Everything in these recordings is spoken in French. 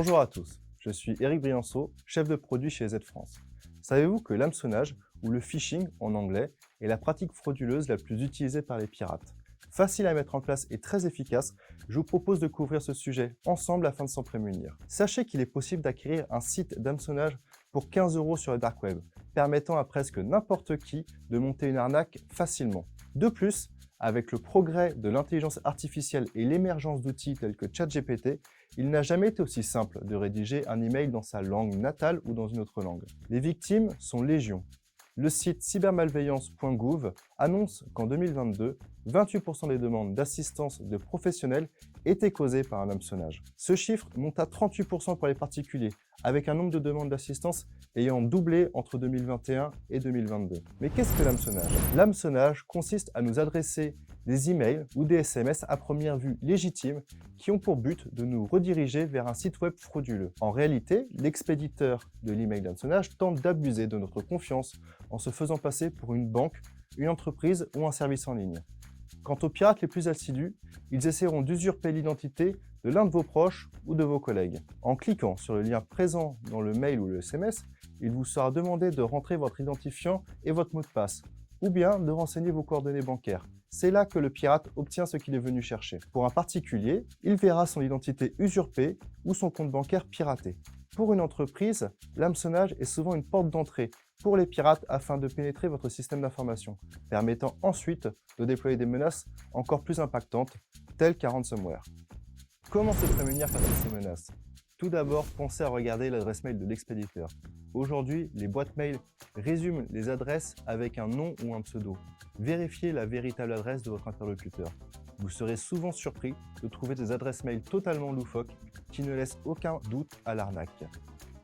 Bonjour à tous, je suis Éric Brianceau, chef de produit chez Z France. Savez-vous que l'hameçonnage, ou le phishing en anglais, est la pratique frauduleuse la plus utilisée par les pirates? Facile à mettre en place et très efficace, je vous propose de couvrir ce sujet ensemble afin de s'en prémunir. Sachez qu'il est possible d'acquérir un site d'hameçonnage pour 15 € sur le dark web, permettant à presque n'importe qui de monter une arnaque facilement. De plus, avec le progrès de l'intelligence artificielle et l'émergence d'outils tels que ChatGPT, il n'a jamais été aussi simple de rédiger un email dans sa langue natale ou dans une autre langue. Les victimes sont légion. Le site cybermalveillance.gouv annonce qu'en 2022, 28% des demandes d'assistance de professionnels étaient causées par un hameçonnage. Ce chiffre monte à 38% pour les particuliers, avec un nombre de demandes d'assistance ayant doublé entre 2021 et 2022. Mais qu'est-ce que l'hameçonnage? L'hameçonnage consiste à nous adresser des emails ou des SMS à première vue légitimes qui ont pour but de nous rediriger vers un site web frauduleux. En réalité, l'expéditeur de l'email d'hameçonnage tente d'abuser de notre confiance en se faisant passer pour une banque, une entreprise ou un service en ligne. Quant aux pirates les plus assidus, ils essaieront d'usurper l'identité de l'un de vos proches ou de vos collègues. En cliquant sur le lien présent dans le mail ou le SMS, il vous sera demandé de rentrer votre identifiant et votre mot de passe, ou bien de renseigner vos coordonnées bancaires. C'est là que le pirate obtient ce qu'il est venu chercher. Pour un particulier, il verra son identité usurpée ou son compte bancaire piraté. Pour une entreprise, l'hameçonnage est souvent une porte d'entrée pour les pirates afin de pénétrer votre système d'information, permettant ensuite de déployer des menaces encore plus impactantes, telles qu'un ransomware. Comment se prémunir face à ces menaces? Tout d'abord, pensez à regarder l'adresse mail de l'expéditeur. Aujourd'hui, les boîtes mail résument les adresses avec un nom ou un pseudo. Vérifiez la véritable adresse de votre interlocuteur. Vous serez souvent surpris de trouver des adresses mail totalement loufoques qui ne laissent aucun doute à l'arnaque.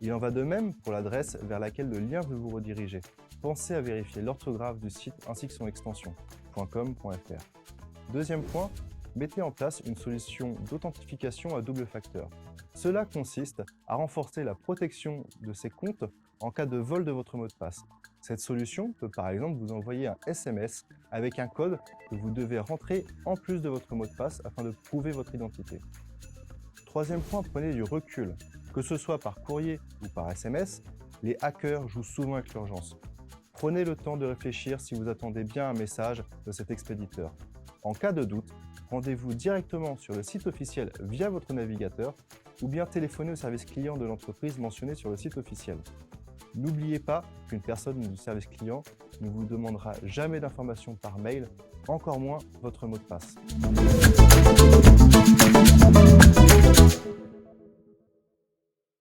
Il en va de même pour l'adresse vers laquelle le lien veut vous rediriger. Pensez à vérifier l'orthographe du site ainsi que son extension .com.fr. Deuxième point, mettez en place une solution d'authentification à double facteur. Cela consiste à renforcer la protection de ces comptes en cas de vol de votre mot de passe. Cette solution peut par exemple vous envoyer un SMS avec un code que vous devez rentrer en plus de votre mot de passe afin de prouver votre identité. Troisième point, prenez du recul. Que ce soit par courrier ou par SMS, les hackers jouent souvent avec l'urgence. Prenez le temps de réfléchir si vous attendez bien un message de cet expéditeur. En cas de doute, rendez-vous directement sur le site officiel via votre navigateur ou bien téléphonez au service client de l'entreprise mentionné sur le site officiel. N'oubliez pas qu'une personne du service client ne vous demandera jamais d'informations par mail, encore moins votre mot de passe.